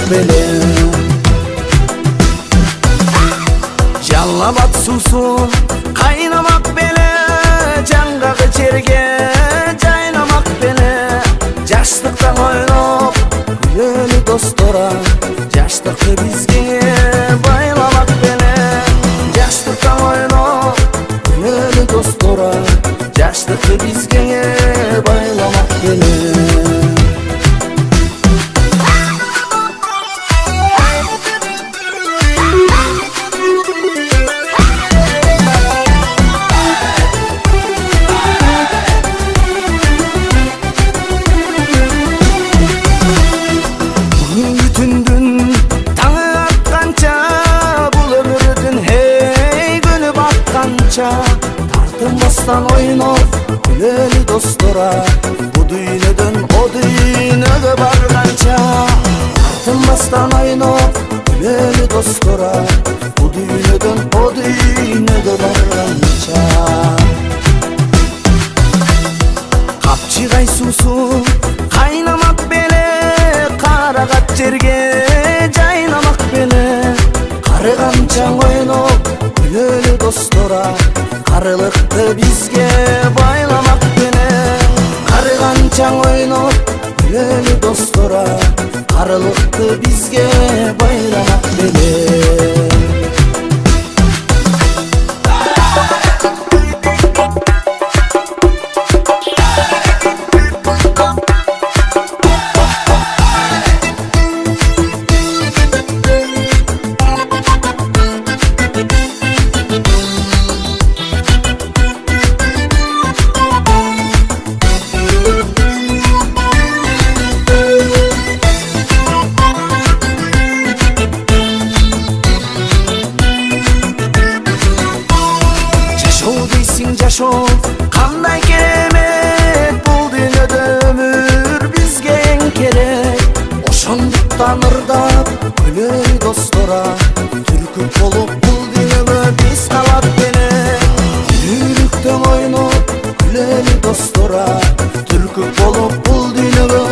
беле. Жаллабат суусун кайнамак беле, жаңгагы жерге жайнамак беле. Жаштыктан ойноп күлөлү достора, жаштыкты бизге байламак беле. Жаштыктан ойноп күлөлү достора, жаштыкты бизге байламак беле. Тартынбастан ойноп күлөлү достора, бу дүйнөдөн о дүйнөгө барганча. Тартынбастан ойноп күлөлү достора, бу дүйнөдөн о дүйнөгө барганча. Капчыгай суусу кайнамак беле, карагат жерге жайнамак беле. Карыганчаң ойноп күлөлү достора, карылыкты бизге байламак беле. Карыганчаң ойноп күлөлү достора, карылыкты бизге байламак беле. Жашоо кандай керемет, бул дүйнөдө өмүр бизге эң керек. Ошондуктан ырдап күлөлү достора, түркүп болуп бул дүйнөгө биз калат беле. Жүрүктөн ойноп күлөлү достора, түркүп болуп бул дүйнөгө